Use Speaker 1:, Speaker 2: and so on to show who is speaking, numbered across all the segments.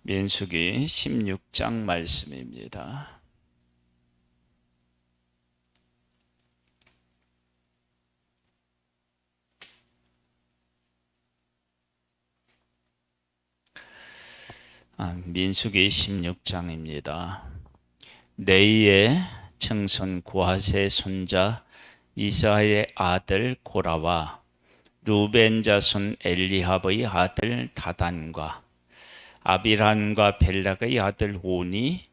Speaker 1: 민수기 16장 말씀입니다. 민수기 16장입니다. 레이의 청손 고핫의 손자 이스하의 아들 고라와 루벤 자손 엘리압의 아들 다단과 아비란과 벨락의 아들 온이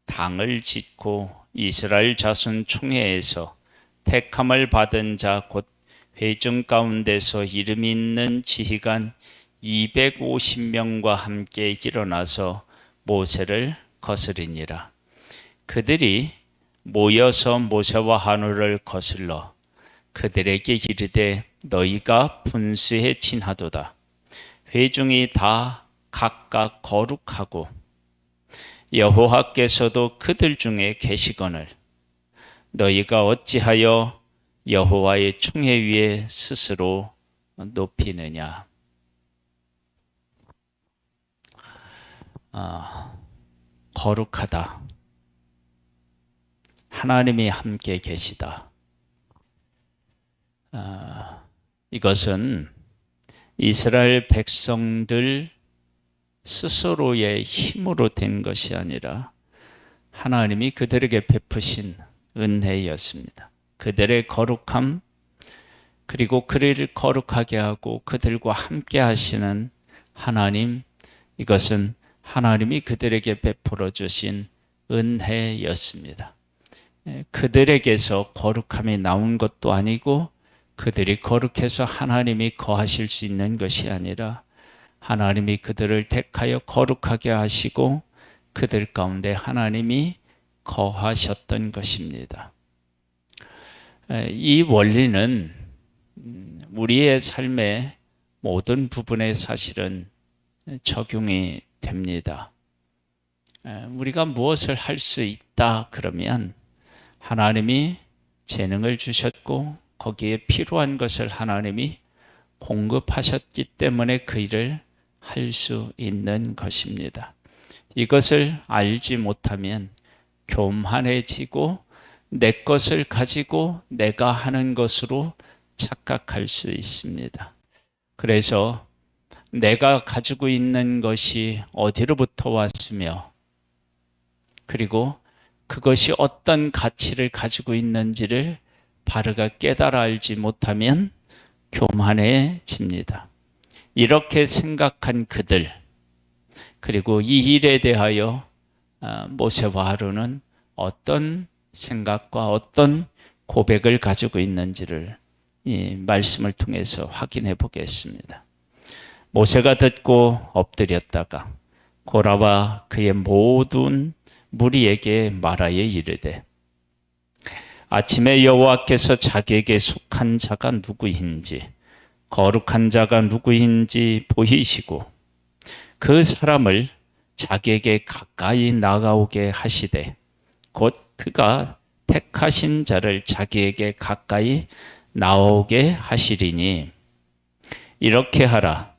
Speaker 1: 당을 짓고 이스라엘 자손 총회에서 택함을 받은 자 곧 회중 가운데서 이름 있는 지휘관 250명과 함께 일어나서 모세를 거스리니라. 그들이 모여서 모세와 하루를 거슬러 그들에게 이르되 너희가 분수에 친하도다. 회중이 다 각각 거룩하고 여호와께서도 그들 중에 계시거늘 너희가 어찌하여 여호와의 총회 위에 스스로 높이느냐. 거룩하다. 하나님이 함께 계시다. 이것은 이스라엘 백성들 스스로의 힘으로 된 것이 아니라 하나님이 그들에게 베푸신 은혜였습니다. 그들의 거룩함, 그리고 그들을 거룩하게 하고 그들과 함께 하시는 하나님, 이것은 하나님이 그들에게 베풀어 주신 은혜였습니다. 그들에게서 거룩함이 나온 것도 아니고 그들이 거룩해서 하나님이 거하실 수 있는 것이 아니라 하나님이 그들을 택하여 거룩하게 하시고 그들 가운데 하나님이 거하셨던 것입니다. 이 원리는 우리의 삶의 모든 부분에 사실은 적용이 됩니다. 우리가 무엇을 할 수 있다 그러면 하나님이 재능을 주셨고 거기에 필요한 것을 하나님이 공급하셨기 때문에 그 일을 할 수 있는 것입니다. 이것을 알지 못하면 교만해지고 내 것을 가지고 내가 하는 것으로 착각할 수 있습니다. 그래서 내가 가지고 있는 것이 어디로부터 왔으며 그리고 그것이 어떤 가치를 가지고 있는지를 바르게 깨달아 알지 못하면 교만해집니다. 이렇게 생각한 그들, 그리고 이 일에 대하여 모세와 아론은 어떤 생각과 어떤 고백을 가지고 있는지를 이 말씀을 통해서 확인해 보겠습니다. 모세가 듣고 엎드렸다가 고라와 그의 모든 무리에게 말하여 이르되 아침에 여호와께서 자기에게 속한 자가 누구인지 거룩한 자가 누구인지 보이시고 그 사람을 자기에게 가까이 나가오게 하시되 곧 그가 택하신 자를 자기에게 가까이 나오게 하시리니 이렇게 하라.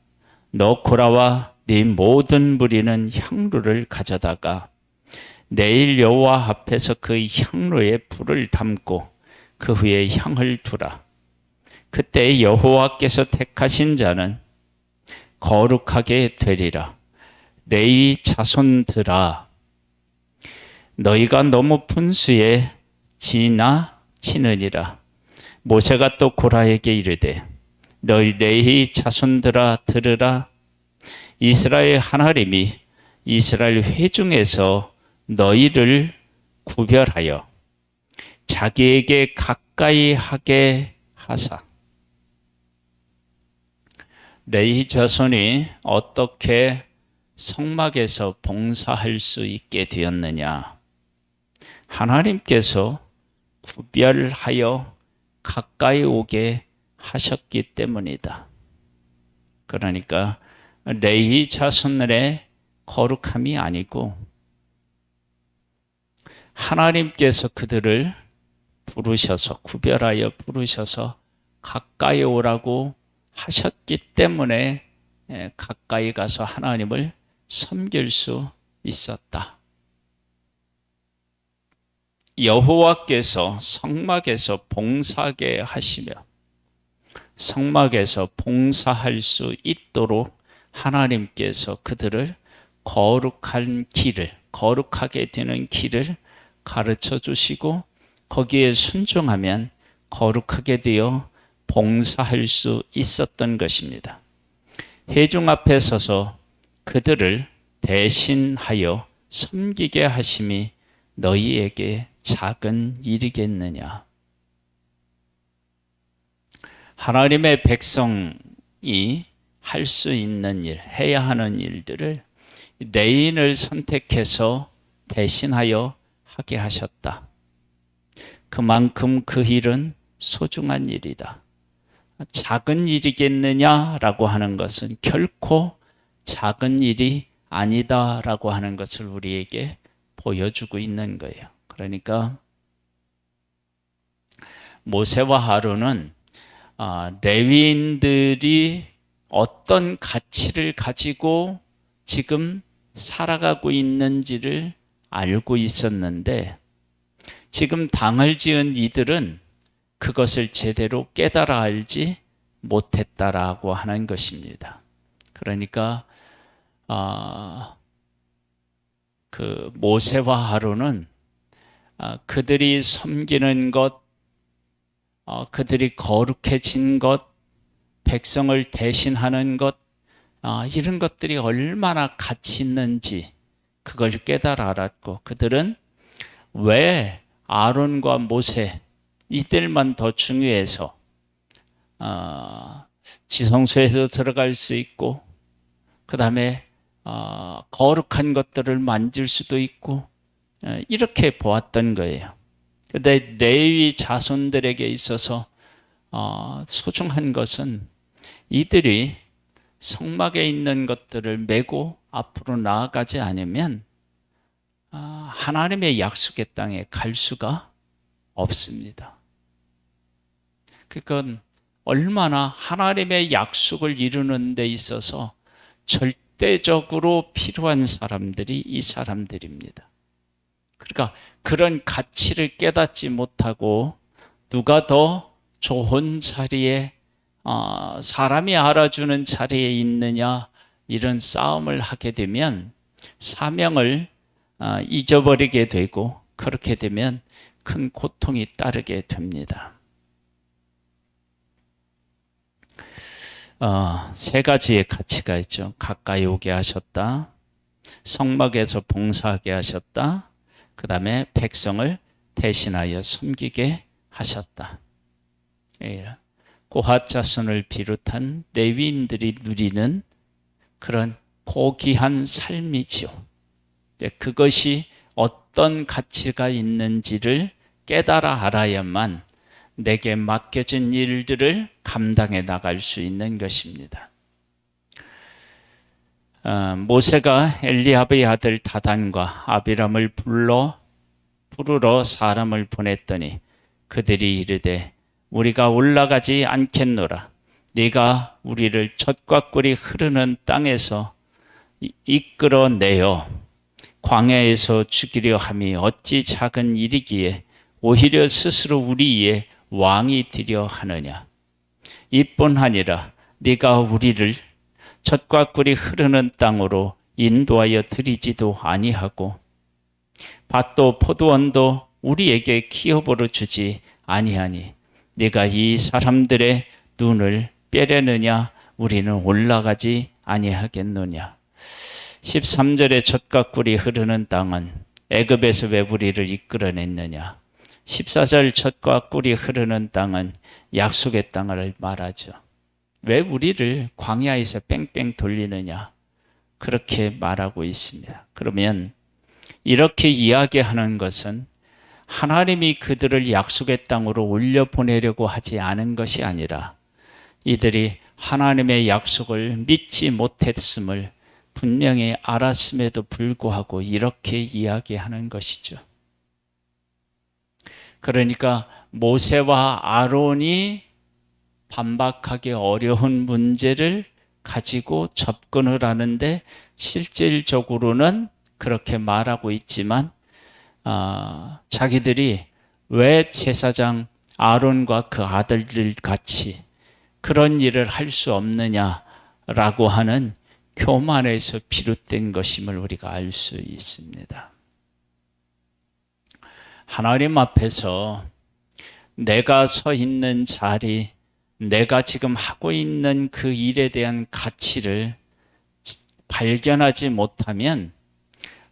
Speaker 1: 너 고라와 네 모든 무리는 향로를 가져다가 내일 여호와 앞에서 그 향로에 불을 담고 그 위에 향을 두라. 그때 여호와께서 택하신 자는 거룩하게 되리라. 레위 자손들아, 너희가 너무 분수에 지나치느니라. 모세가 또 고라에게 이르되 너희 레위 자손들아 들으라. 이스라엘 하나님이 이스라엘 회중에서 너희를 구별하여 자기에게 가까이 하게 하사. 레위 자손이 어떻게 성막에서 봉사할 수 있게 되었느냐? 하나님께서 구별하여 가까이 오게 하셨기 때문이다. 그러니까 레위 자손들의 거룩함이 아니고 하나님께서 그들을 부르셔서 구별하여 부르셔서 가까이 오라고 하셨기 때문에 가까이 가서 하나님을 섬길 수 있었다. 여호와께서 성막에서 봉사하게 하시며 성막에서 봉사할 수 있도록 하나님께서 그들을 거룩하게 되는 길을 가르쳐 주시고 거기에 순종하면 거룩하게 되어 봉사할 수 있었던 것입니다. 회중 앞에 서서 그들을 대신하여 섬기게 하심이 너희에게 작은 일이겠느냐. 하나님의 백성이 할 수 있는 일, 해야 하는 일들을 레인을 선택해서 대신하여 하게 하셨다. 그만큼 그 일은 소중한 일이다. 작은 일이겠느냐라고 하는 것은 결코 작은 일이 아니다라고 하는 것을 우리에게 보여주고 있는 거예요. 그러니까 모세와 아론은 레위인들이 어떤 가치를 가지고 지금 살아가고 있는지를 알고 있었는데 지금 당을 지은 이들은 그것을 제대로 깨달아 알지 못했다라고 하는 것입니다. 그러니까 그 모세와 아론은 그들이 섬기는 것, 그들이 거룩해진 것, 백성을 대신하는 것, 이런 것들이 얼마나 가치 있는지 그걸 깨달아 알았고 그들은 왜 아론과 모세 이들만 더 중요해서 지성소에도 들어갈 수 있고 그 다음에 거룩한 것들을 만질 수도 있고 이렇게 보았던 거예요. 그런데 레위 자손들에게 있어서 소중한 것은 이들이 성막에 있는 것들을 메고 앞으로 나아가지 않으면 하나님의 약속의 땅에 갈 수가 없습니다. 그건 얼마나 하나님의 약속을 이루는 데 있어서 절대적으로 필요한 사람들이 이 사람들입니다. 그러니까 그런 가치를 깨닫지 못하고 누가 더 좋은 자리에 사람이 알아주는 자리에 있느냐 이런 싸움을 하게 되면 사명을 잊어버리게 되고 그렇게 되면 큰 고통이 따르게 됩니다. 세 가지의 가치가 있죠. 가까이 오게 하셨다. 성막에서 봉사하게 하셨다. 그 다음에 백성을 대신하여 섬기게 하셨다. 고핫 자손을 비롯한 레위인들이 누리는 그런 고귀한 삶이지요. 그것이 어떤 가치가 있는지를 깨달아 알아야만 내게 맡겨진 일들을 감당해 나갈 수 있는 것입니다. 모세가 엘리압의 아들 다단과 아비람을 부르러 사람을 보냈더니 그들이 이르되 우리가 올라가지 않겠노라. 네가 우리를 젖과 꿀이 흐르는 땅에서 이끌어내어 광야에서 죽이려 함이 어찌 작은 일이기에 오히려 스스로 우리의 왕이 되려 하느냐. 이뿐 아니라 네가 우리를 젖과 꿀이 흐르는 땅으로 인도하여 드리지도 아니하고 밭도 포도원도 우리에게 기업으로 주지 아니하니 네가 이 사람들의 눈을 빼려느냐. 우리는 올라가지 아니하겠느냐. 13절에 젖과 꿀이 흐르는 땅은 애굽에서 왜 우리를 이끌어냈느냐. 14절 젖과 꿀이 흐르는 땅은 약속의 땅을 말하죠. 왜 우리를 광야에서 뺑뺑 돌리느냐. 그렇게 말하고 있습니다. 그러면 이렇게 이야기하는 것은 하나님이 그들을 약속의 땅으로 올려보내려고 하지 않은 것이 아니라 이들이 하나님의 약속을 믿지 못했음을 분명히 알았음에도 불구하고 이렇게 이야기하는 것이죠. 그러니까 모세와 아론이 반박하기 어려운 문제를 가지고 접근을 하는데 실질적으로는 그렇게 말하고 있지만 자기들이 왜 제사장 아론과 그 아들들 같이 그런 일을 할 수 없느냐라고 하는 교만에서 비롯된 것임을 우리가 알 수 있습니다. 하나님 앞에서 내가 서 있는 자리, 내가 지금 하고 있는 그 일에 대한 가치를 발견하지 못하면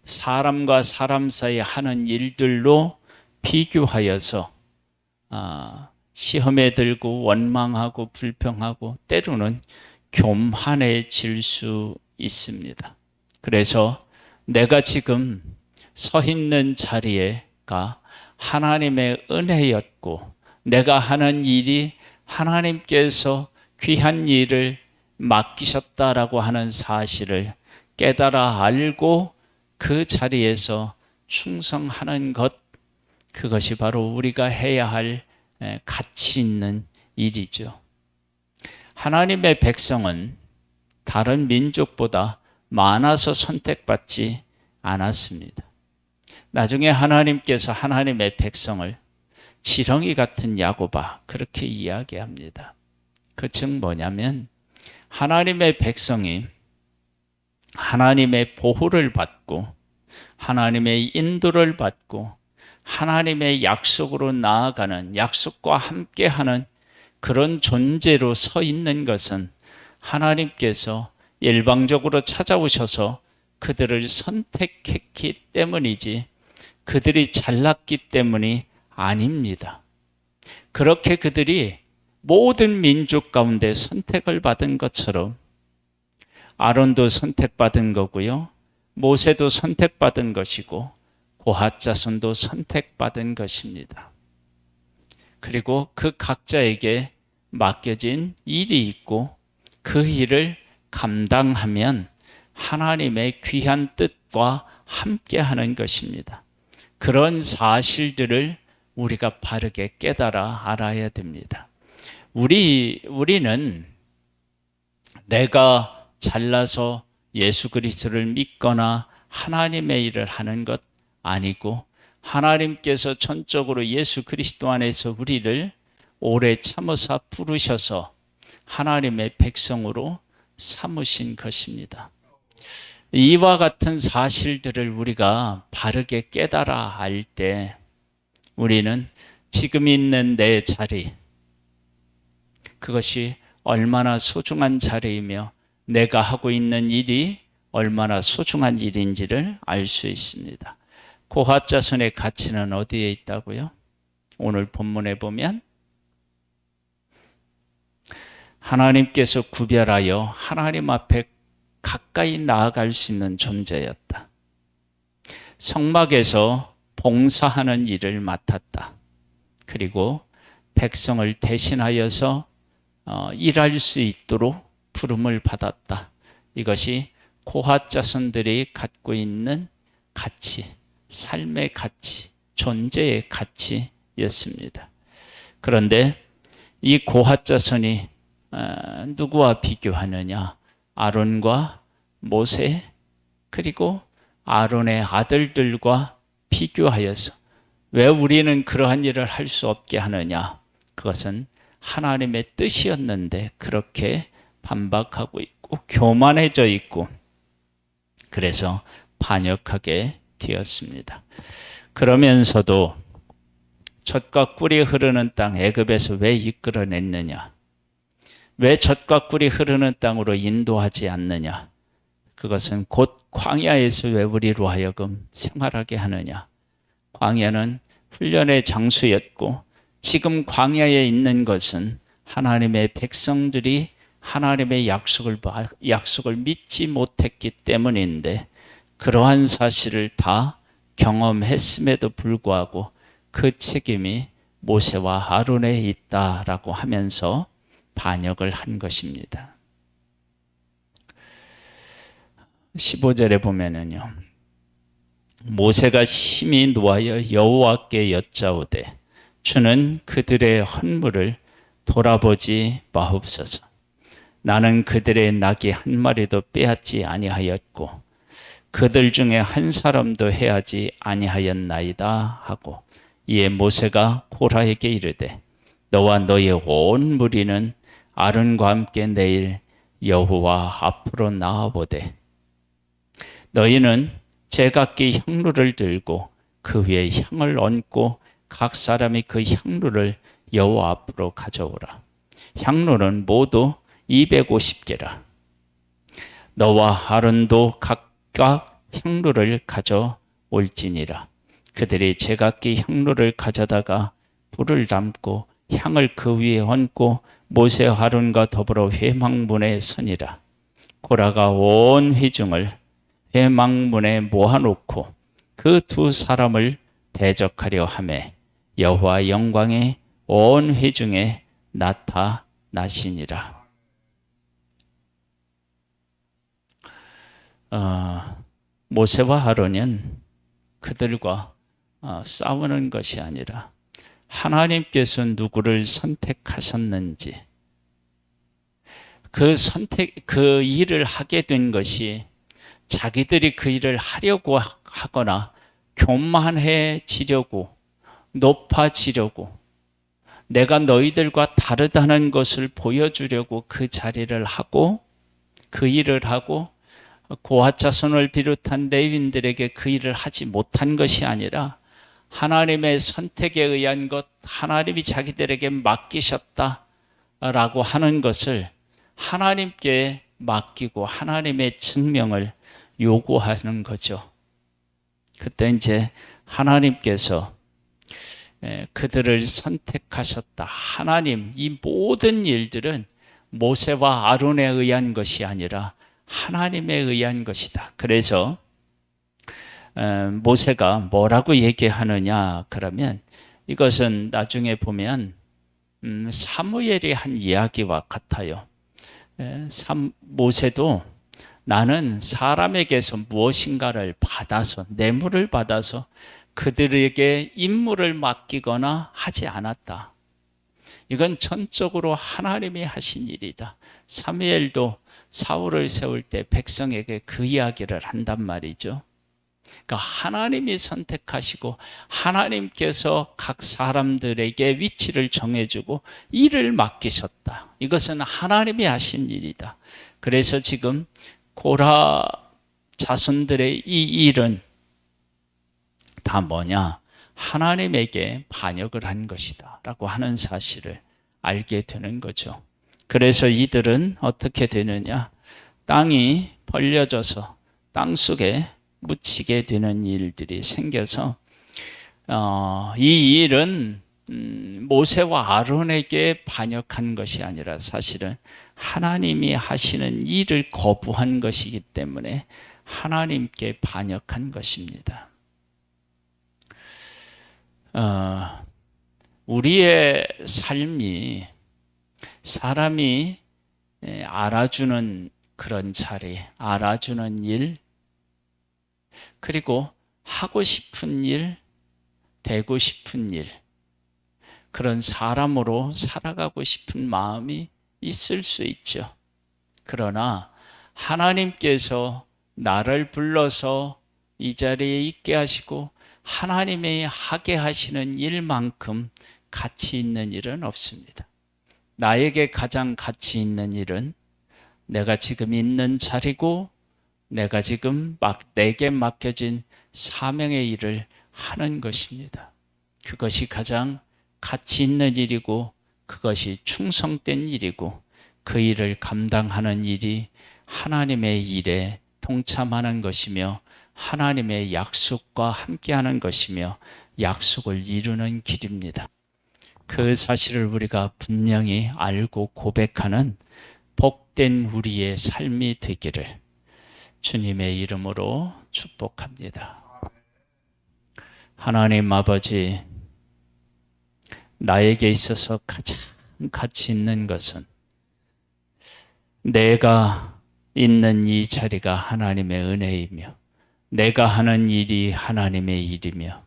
Speaker 1: 사람과 사람 사이에 하는 일들로 비교하여서 시험에 들고 원망하고 불평하고 때로는 교만해질 수 있습니다. 그래서 내가 지금 서 있는 자리가 하나님의 은혜였고 내가 하는 일이 하나님께서 귀한 일을 맡기셨다라고 하는 사실을 깨달아 알고 그 자리에서 충성하는 것, 그것이 바로 우리가 해야 할 가치 있는 일이죠. 하나님의 백성은 다른 민족보다 많아서 선택받지 않았습니다. 나중에 하나님께서 하나님의 백성을 지렁이 같은 야고바 그렇게 이야기합니다. 그 즉 뭐냐면 하나님의 백성이 하나님의 보호를 받고 하나님의 인도를 받고 하나님의 약속으로 나아가는 약속과 함께하는 그런 존재로 서 있는 것은 하나님께서 일방적으로 찾아오셔서 그들을 선택했기 때문이지 그들이 잘났기 때문이 아닙니다. 그렇게 그들이 모든 민족 가운데 선택을 받은 것처럼 아론도 선택받은 거고요. 모세도 선택받은 것이고 고핫 자손도 선택받은 것입니다. 그리고 그 각자에게 맡겨진 일이 있고 그 일을 감당하면 하나님의 귀한 뜻과 함께하는 것입니다. 그런 사실들을 우리가 바르게 깨달아 알아야 됩니다. 우리는 내가 잘나서 예수 그리스도를 믿거나 하나님의 일을 하는 것 아니고 하나님께서 전적으로 예수 그리스도 안에서 우리를 오래 참으사 부르셔서 하나님의 백성으로 삼으신 것입니다. 이와 같은 사실들을 우리가 바르게 깨달아 알 때 우리는 지금 있는 내 자리, 그것이 얼마나 소중한 자리이며 내가 하고 있는 일이 얼마나 소중한 일인지를 알 수 있습니다. 고핫 자손의 가치는 어디에 있다고요? 오늘 본문에 보면 하나님께서 구별하여 하나님 앞에 가까이 나아갈 수 있는 존재였다. 성막에서 봉사하는 일을 맡았다. 그리고 백성을 대신하여서 일할 수 있도록 부름을 받았다. 이것이 고핫 자손들이 갖고 있는 가치, 삶의 가치, 존재의 가치였습니다. 그런데 이 고핫 자손이 누구와 비교하느냐? 아론과 모세 그리고 아론의 아들들과 비교하여서 왜 우리는 그러한 일을 할 수 없게 하느냐? 그것은 하나님의 뜻이었는데 그렇게 반박하고 있고 교만해져 있고 그래서 반역하게 되었습니다. 그러면서도 젖과 꿀이 흐르는 땅 애굽에서 왜 이끌어냈느냐? 왜 젖과 꿀이 흐르는 땅으로 인도하지 않느냐? 그것은 곧 광야에서 왜 우리로 하여금 생활하게 하느냐? 광야는 훈련의 장소였고 지금 광야에 있는 것은 하나님의 백성들이 하나님의 약속을 믿지 못했기 때문인데 그러한 사실을 다 경험했음에도 불구하고 그 책임이 모세와 아론에 있다라고 하면서 반역을 한 것입니다. 15절에 보면은요. 모세가 심히 노하여 여호와께 여짜오되 주는 그들의 헌물을 돌아보지 마옵소서. 나는 그들의 낙이 한 마리도 빼앗지 아니하였고 그들 중에 한 사람도 해하지 아니하였나이다 하고, 이에 모세가 고라에게 이르되 너와 너의 온 무리는 아론과 함께 내일 여호와 앞으로 나아보되 너희는 제각기 향로를 들고 그 위에 향을 얹고 각 사람이 그 향로를 여호와 앞으로 가져오라. 향로는 모두 250개라. 너와 아론도 각각 향로를 가져올지니라. 그들이 제각기 향로를 가져다가 불을 담고 향을 그 위에 얹고 모세와 아론과 더불어 회막문에 서니라. 고라가 온 회중을 회막문에 모아놓고 그 두 사람을 대적하려 하매 여호와 영광이 온 회중에 나타나시니라. 모세와 아론은 그들과 싸우는 것이 아니라 하나님께서 누구를 선택하셨는지, 그 일을 하게 된 것이 자기들이 그 일을 하려고 하거나 교만해지려고, 높아지려고, 내가 너희들과 다르다는 것을 보여주려고 그 자리를 하고 그 일을 하고 고핫 자손을 비롯한 레위인들에게 그 일을 하지 못한 것이 아니라 하나님의 선택에 의한 것, 하나님이 자기들에게 맡기셨다라고 하는 것을 하나님께 맡기고 하나님의 증명을 요구하는 거죠. 그때 이제 하나님께서 그들을 선택하셨다. 하나님, 이 모든 일들은 모세와 아론에 의한 것이 아니라 하나님에 의한 것이다. 그래서 모세가 뭐라고 얘기하느냐 그러면, 이것은 나중에 보면 사무엘이 한 이야기와 같아요. 모세도 나는 사람에게서 무엇인가를 받아서, 뇌물을 받아서 그들에게 임무를 맡기거나 하지 않았다. 이건 전적으로 하나님이 하신 일이다. 사무엘도 사울을 세울 때 백성에게 그 이야기를 한단 말이죠. 그러니까 하나님이 선택하시고 하나님께서 각 사람들에게 위치를 정해주고 일을 맡기셨다. 이것은 하나님이 하신 일이다. 그래서 지금 고라 자손들의 이 일은 다 뭐냐? 하나님에게 반역을 한 것이다 라고 하는 사실을 알게 되는 거죠. 그래서 이들은 어떻게 되느냐? 땅이 벌려져서 땅 속에 묻히게 되는 일들이 생겨서 이 일은 모세와 아론에게 반역한 것이 아니라 사실은 하나님이 하시는 일을 거부한 것이기 때문에 하나님께 반역한 것입니다. 우리의 삶이 사람이 알아주는 그런 자리, 알아주는 일, 그리고 하고 싶은 일, 되고 싶은 일, 그런 사람으로 살아가고 싶은 마음이 있을 수 있죠. 그러나 하나님께서 나를 불러서 이 자리에 있게 하시고 하나님이 하게 하시는 일만큼 가치 있는 일은 없습니다. 나에게 가장 가치 있는 일은 내가 지금 있는 자리고 내가 지금 내게 맡겨진 사명의 일을 하는 것입니다. 그것이 가장 가치 있는 일이고 그것이 충성된 일이고 그 일을 감당하는 일이 하나님의 일에 동참하는 것이며 하나님의 약속과 함께하는 것이며 약속을 이루는 길입니다. 그 사실을 우리가 분명히 알고 고백하는 복된 우리의 삶이 되기를 주님의 이름으로 축복합니다. 하나님 아버지, 나에게 있어서 가장 가치 있는 것은 내가 있는 이 자리가 하나님의 은혜이며 내가 하는 일이 하나님의 일이며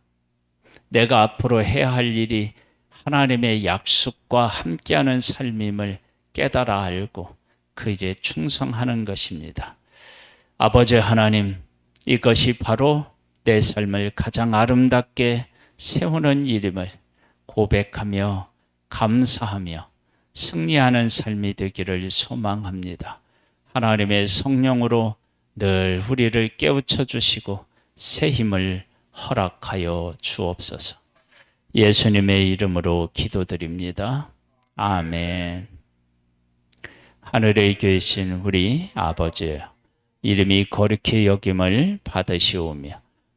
Speaker 1: 내가 앞으로 해야 할 일이 하나님의 약속과 함께하는 삶임을 깨달아 알고 그 일에 충성하는 것입니다. 아버지 하나님, 이것이 바로 내 삶을 가장 아름답게 세우는 일임을 고백하며 감사하며 승리하는 삶이 되기를 소망합니다. 하나님의 성령으로 늘 우리를 깨우쳐 주시고 새 힘을 허락하여 주옵소서. 예수님의 이름으로 기도드립니다. 아멘. 하늘에 계신 우리 아버지, 이름이 거룩히 여김을 받으시오며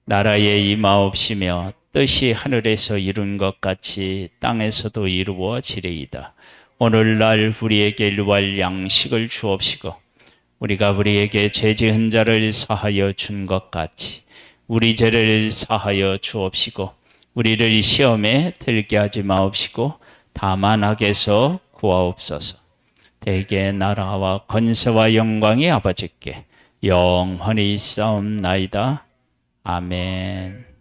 Speaker 1: 나라에 임하옵시며 뜻이 하늘에서 이룬 것 같이 땅에서도 이루어지리이다. 오늘날 우리에게 일용할 양식을 주옵시고 우리가 우리에게 죄 지은 자를 사하여 준 것 같이 우리 죄를 사하여 주옵시고 우리를 시험에 들게 하지 마옵시고 다만 악에서 구하옵소서. 대개 나라와 권세와 영광이 아버지께 영원히 있사옵나이다. 아멘.